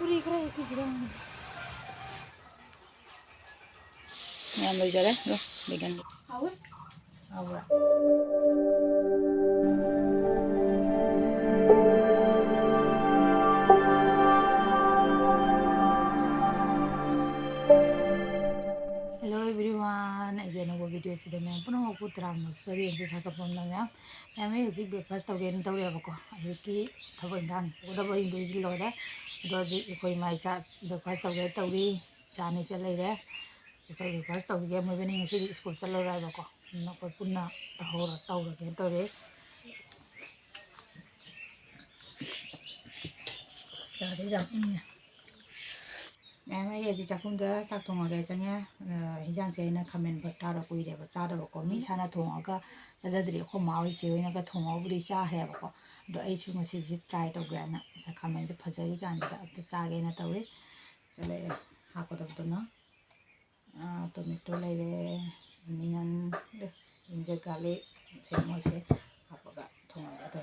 우리 그래 그지랑 nhà người giờ đấy rồi để gần hầu rồi Hello everyone, again our video today मैं पुनः आपको तराम सभी ऐसे साथ अपन लगा मैं इसी ब्रेकफास्ट तो गेन तो लेबो को आयुकी थबो इंगान उधर वो इंदु लोरे दो जी कोई माई सा ब्रेकफास्ट तो गे तो भी जाने से ले रहे कोई ब्रेकफास्ट तो गे मैं भी नहीं इसी स्कूल चल रहा है को ना कोई पुन्ना तो गे तो रे jadi jamnya मैं ये जी चाकुम दा साक थोंगा गे संगे हिजां से ना कमेंट बता रो कोई रे बचा रो को मी साना थोंगा का जजद्री खो माव से ना का थोंगा बुरी चा है को दो आई छु ngasi ji try to ga na sa comment से फजरी गान दा अब चा गे ना तवे चले हा को तो ना टोमेटो ले रे नियन इंजे गाले से मो से हापगा थोंगा दा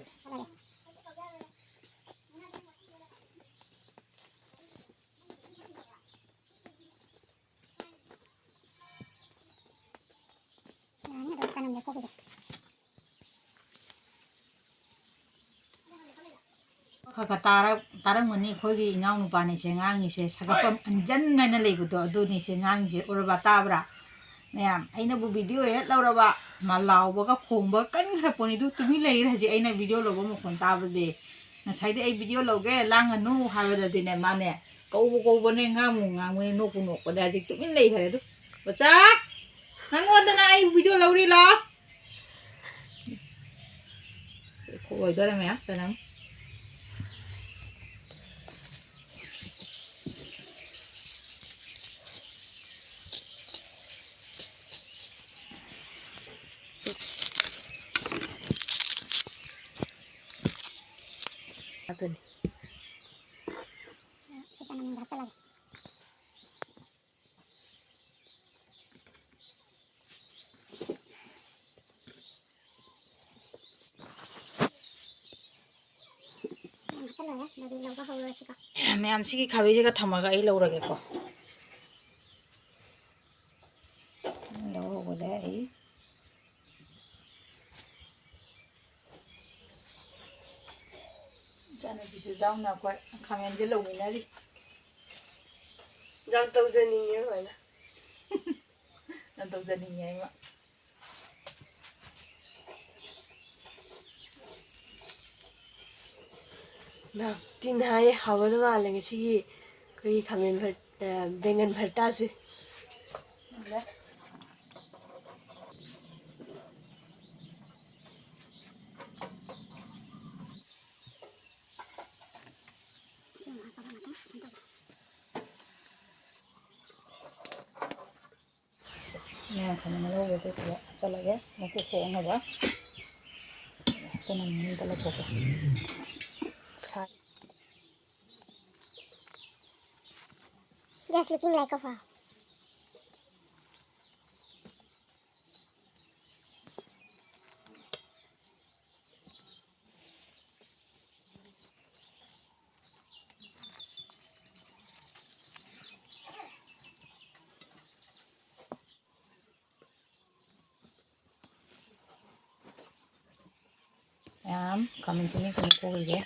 तारंगमनी खोगी इनाव नुपानी से ngangi se sagapam anjan naina leibudo aduni se ngangi se uraba tabra ma'am अना वीडियो हे लौरबा मालावगा खोंबा कन हपनी दु तुमी लेर हजे अना वीडियो लोब मखोन ताबदे नसाइदे आई वीडियो लोगे लांगनु हाबददिने माने कौबने ngamu नोकु नोकबदे हजे तुमी लेइ हरे दु बचा नंगोदना आई वीडियो लौरी ला खोय दरे मे सनम Apa nih? Susah namanya baca lagi. मैं आमसी की खावी जगह थमागा ही लौरा के को लो बोले आई जाने बिजु जाऊं ना कोई खामें जे लोग मिला ली जाऊं तो जनी है वाला ना तो जनी है वा ना तीन हाय हवा तो मालेंगे सी कोई खामें भर बैंगन भरता से मैं खाने में लोग वैसे चला गया मैं कुछ होगा बा तो नहीं तो लोग होगा just looking like a flower kami sini kumpul ya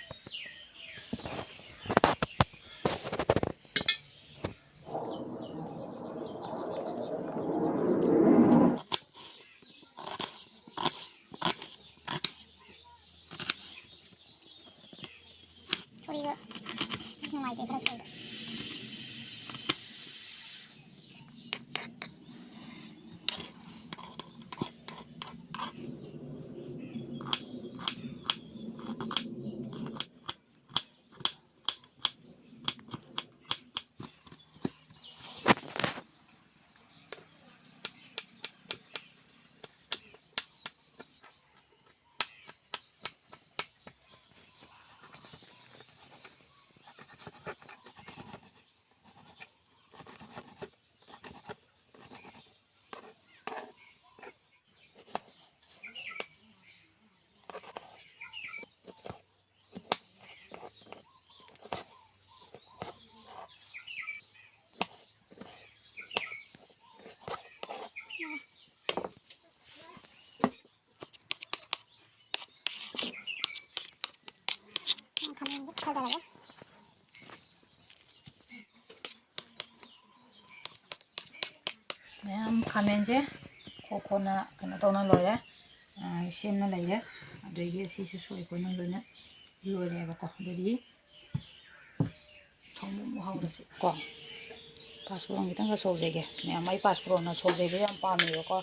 ꯃꯌꯥꯝ ꯈꯥꯃꯦꯟꯁꯦ ꯈꯣꯛꯅ ꯀꯩꯅꯣ ꯇꯧꯅ ꯂꯣꯏꯔꯦ ꯁꯦꯝꯅ ꯂꯩꯔꯦ ꯑꯗꯒꯤ ꯁꯤꯁꯨ ꯁꯣꯏ ꯈꯣꯠꯅ ꯂꯣꯏꯅ ꯂꯣꯏꯔꯦꯕꯀꯣ ꯑꯗꯨꯗꯤ ꯊꯣꯡꯕ ꯑꯃꯨꯛ ꯍꯧꯔꯁꯤ ꯀꯣ ꯄꯥꯁꯄꯣꯔꯠ ꯈꯤꯇꯪꯒ ꯁꯧꯖꯩꯒꯦ ꯃꯌꯥꯝ ꯑꯩ ꯄꯥꯁꯄꯣꯔꯠꯅ ꯁꯧꯖꯩꯕ ꯌꯥꯝ ꯄꯥꯝꯃꯦꯕꯀꯣ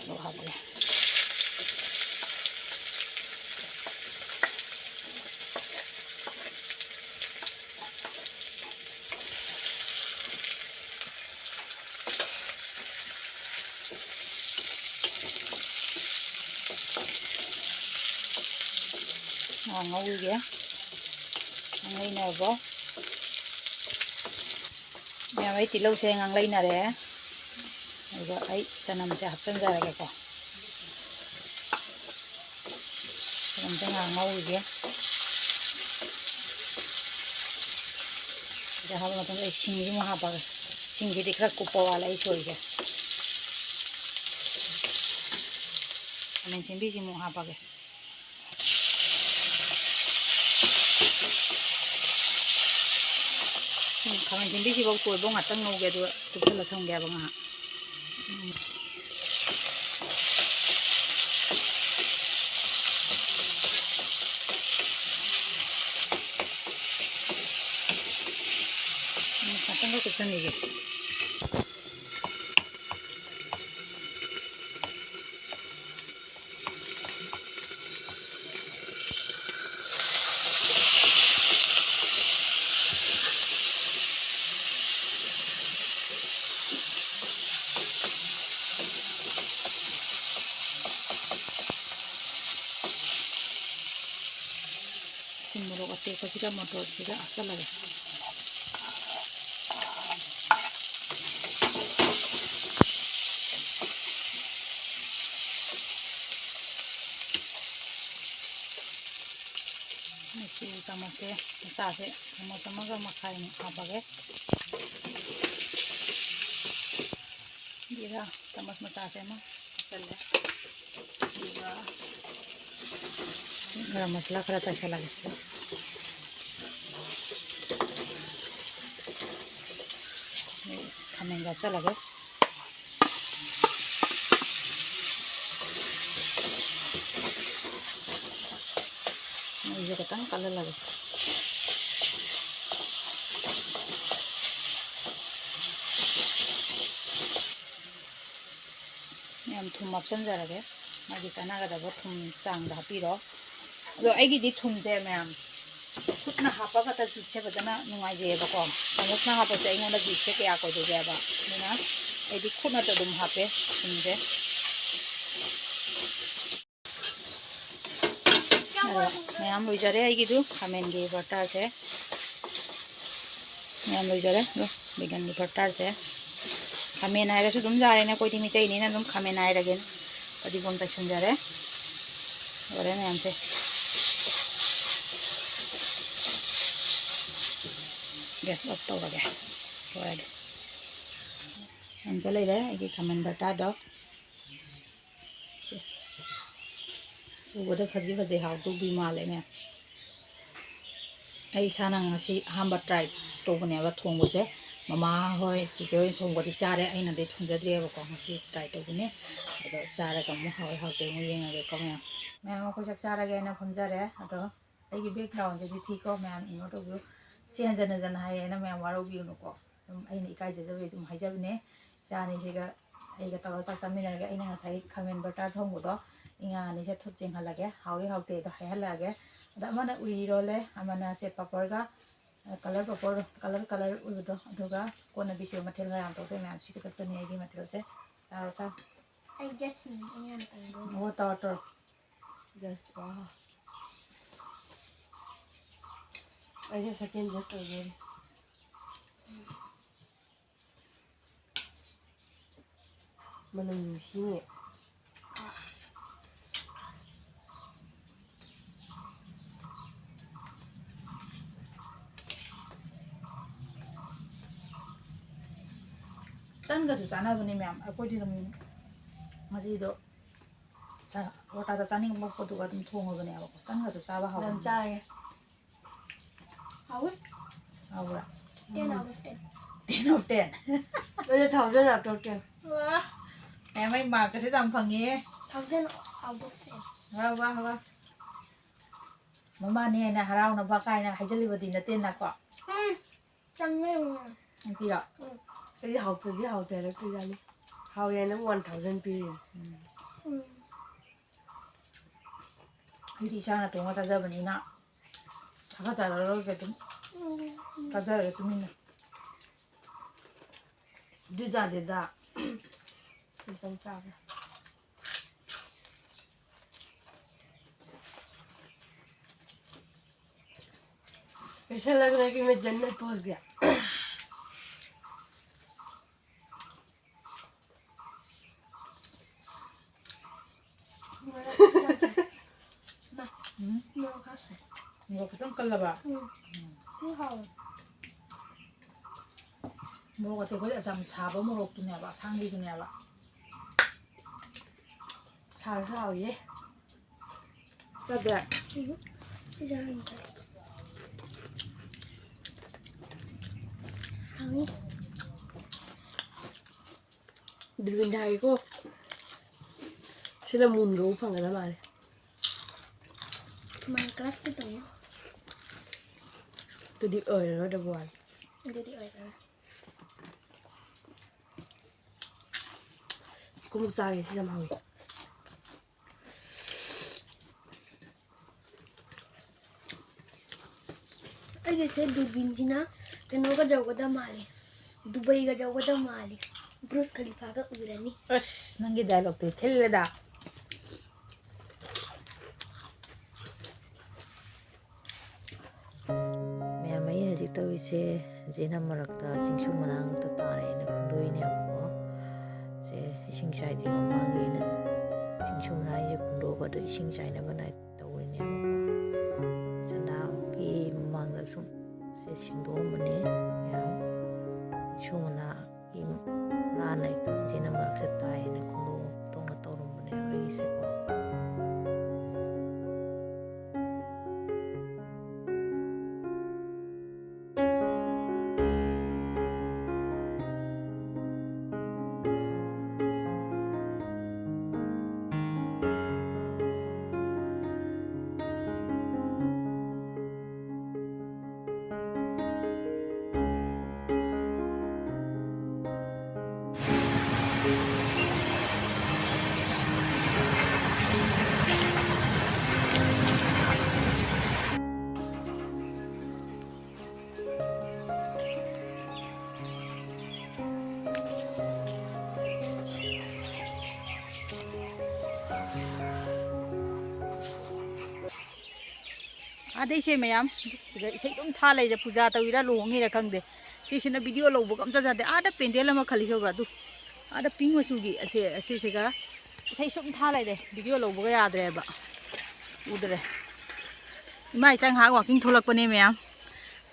ꯑꯗꯨ ꯍꯥꯞꯄꯒꯦ ꯉꯧꯒꯦ ꯉꯧꯅꯔꯕꯣ ꯃꯌꯥꯝ ꯑꯩ ꯇꯤꯜꯍꯧꯁꯦ ꯉꯥꯡꯂꯩꯅꯔꯦ ꯑꯗꯨꯒ ꯑꯩ ꯆꯅꯝꯁꯦ ꯍꯥꯞꯆꯤꯟꯖꯔꯒꯦꯀꯣ ꯆꯅꯝꯁꯦ ꯉꯧꯒꯦ ꯁꯤꯗ ꯍꯥꯞꯄ ꯃꯇꯨꯡꯗ ꯑꯩ ꯁꯤꯡꯁꯤ ꯑꯃꯨꯛ ꯍꯥꯞꯄꯒꯦ ꯁꯤꯡꯁꯤꯗꯤ ꯈꯔ ꯀꯨꯞꯄ ꯋꯥꯠꯂꯦ ꯑꯩ ꯁꯣꯏꯁꯦ ꯈꯥꯃꯦꯟ ꯑꯁꯤꯟꯕꯤꯁꯤ ꯑꯃꯨꯛ ꯍꯥꯞꯄꯒꯦ ꯈꯥꯃꯦꯟ ꯑꯁꯤꯟꯕꯤꯁꯤꯐꯥꯎ ꯇꯣꯏꯕ ꯉꯥꯛꯇꯪ ꯉꯧꯒꯦ ꯑꯗꯨꯒ ꯀꯨꯞꯁꯜꯂ ꯊꯝꯒꯦꯕ ꯉꯥꯏꯍꯥꯛꯉꯥꯛꯇꯪꯒ ꯀꯨꯞꯁꯟꯈꯤꯒꯦ ꯊꯨꯝ ꯃꯣꯔꯣꯛ ꯑꯇꯦꯛꯄꯁꯤꯒ ꯃꯣꯇꯣꯔꯁꯤꯒ ꯍꯥꯞꯆꯤꯜꯂꯒꯦ ꯃꯆꯨ ꯆꯥꯃꯁꯁꯦ ꯃꯆꯥꯁꯦ ꯆꯥꯃꯁ ꯑꯃꯒ ꯃꯈꯥꯏꯃꯨꯛ ꯍꯥꯞꯄꯒꯦ ꯖꯤꯔꯥ ꯆꯥꯃꯁ ꯃꯆꯥꯁꯦ ꯑꯃ ꯍꯥꯞꯆꯜꯂꯦ ꯑꯗꯨꯒ गरम मसाला खरा तैसलगे खामेन हपचलगे खतंग कललगे थुम हपचनजरगे मागी चानागदब थुम चांग हापीरो अदो आइगिदी थुमसे मैम खुदना हापगा त जुसे बदना नुंगाइजेबको समुसना हापसे आइगोंदा जुसे कया कोइदेबा दुना आइदी खुदना त दुम हापे थुमसे मैम लोइजरे आइगिदु खामेनगी बटारसे मैम लोइजरे दो बिगनगी बटारसे खामेन हाइरसु दुम जारेने कोइदी मिटैनिना दुम खामेन हाइरगे पदिगोम तैसनजरे ओरे मैमसे गैस ऑफ तौरगे लोइरे हमसे लेरे आइगी खामेन बटारदो उबदा फजी फजी हाउदुगी माले मैम आई इसाना ngasi hamba try tobनेबा थोंबसे ममा होय चिचे होय थोंबदि चारे आइनादि थोंजद्रेबको ngasi try tobने अदो चारगा मु हाय हाउते मु येंगागे को मैम मैम को चक चारगे ना फमजरे अदो आइगी बैकग्राउंड जे थीको मैम इनोटोबु सेंजन जन हाय ना मैम वारोबिउनुको आइना इकाइजे जबे तुम हाइजबने चानी सेगा आइगा तवा चक चामिनरगे आइना ngasi खामेन बटार थोंबदो इंगानी से थुचिंग हलगे हाउरी हाउते तो हायहलगे अदमना उइरोले अमना से पापड़गा कलर पापड़ कलर कलर उइबदो अदुगा कोना बिसे मथेल गाम तो मैम सिक ततने आइगी मथेल से चारो चा I just need वो टॉटर just wow. I guess I can just again. Manang yushini. तन गसु चाना बने मैम अकोदि दम मजीदो चा रोटा दा चानिंग मपदुगा दम थोंगबने अब तन गसु चाबा हाव Nam chai. How? Howrah 10 out of 10. 10 of 10 Bây giờ thảo dân nào trâu kìa. Em ấy mà cái sẽ làm phần gì Thảo dân ở bốc kìa. Vâng Mama nè nè harau nó ba cái nè hay chơi living là tiền là quạ Chẳng nghe mà. anh tí đó Cái học từ cái học từ đó cứ ra đi. Học này nó 1,000 pi. đi sang là tụi nó ra giờ bên nè thằng ta là cái tụi ta giờ là tụi mình Đi ra để ra. Không sao đâu. ऐसा लग रहा है कि मैं जन्नत पहुंच गया Ngọc trong cân là bà mua cái thì có thể làm xà bông một tụi nhà bà sang đi tụi nhà bà sao sao vậy rất đẹp Đường này cô sẽ là mùn gấu phẳng cái đó mà Minecraft cái tầng tôi đi ở nó đâu buồn tôi đi ở đó có một dài sẽ làm hồi अरे से दूरबीन थी ना कनो का जाओगा माली Dubai का जाओगा माली Bruce खलीफा का उड़ानी अस नंगे डायलॉग तो थे दा मैं मई हजिक तो इसे जेना मरकता चिंगसु मनांग ता तारे न कुंडोइने को से इसिंग साइ दि मांगे न चिंगसु मनाइ जे कुंडो बद इसिंग साइ न बनाइ तौरिने को सनाव की ममांग दा सुम से सिंगदो मने या सुमना की ना नै तुम जेना मरक से ताइ न कुंडो तोंग तौरुम बने हई से को आदे से मैम इसे तुम था ले पूजा तौरा लुहंगी खंदे सिना वीडियो लोब अमता जाते आदा पेंडेल खलीसोब आदा पिंक मचूगी असेगा इसे सूम था ले वीडियो लोब याद्रेब उद्रे इमा इचा हाँ वाकिंग थोलपने मैम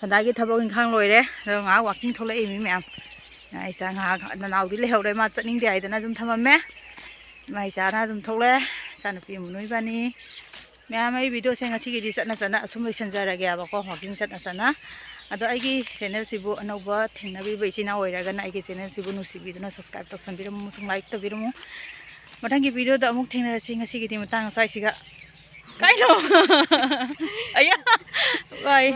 सदा की थबक इंखांग लोरे हाँ वाकिंग थोलमी मैम इचा हाँ ननाउदी लेहौरे मा चनिंगदे हाइदना जुम थममे इमा इचाना जुम थोले इचानुपी मुनुइबानी मैम आई वीडियो से ngasi चना असुम लोइसनजरगे आबको वाकिंग चना अदो आइगी चैनल सिबु अनौब थेंनाबि बैसिना ओइरागना आइगी चैनल सिबु नुसिबिदुना सब्सक्राइब तौसनबिरमु मुसुं लाइक तबिरमु मथंगी वीडियो दा अमुक थेंनारसि ngasi मतंग स्वाइसिगा काइनो अया बाय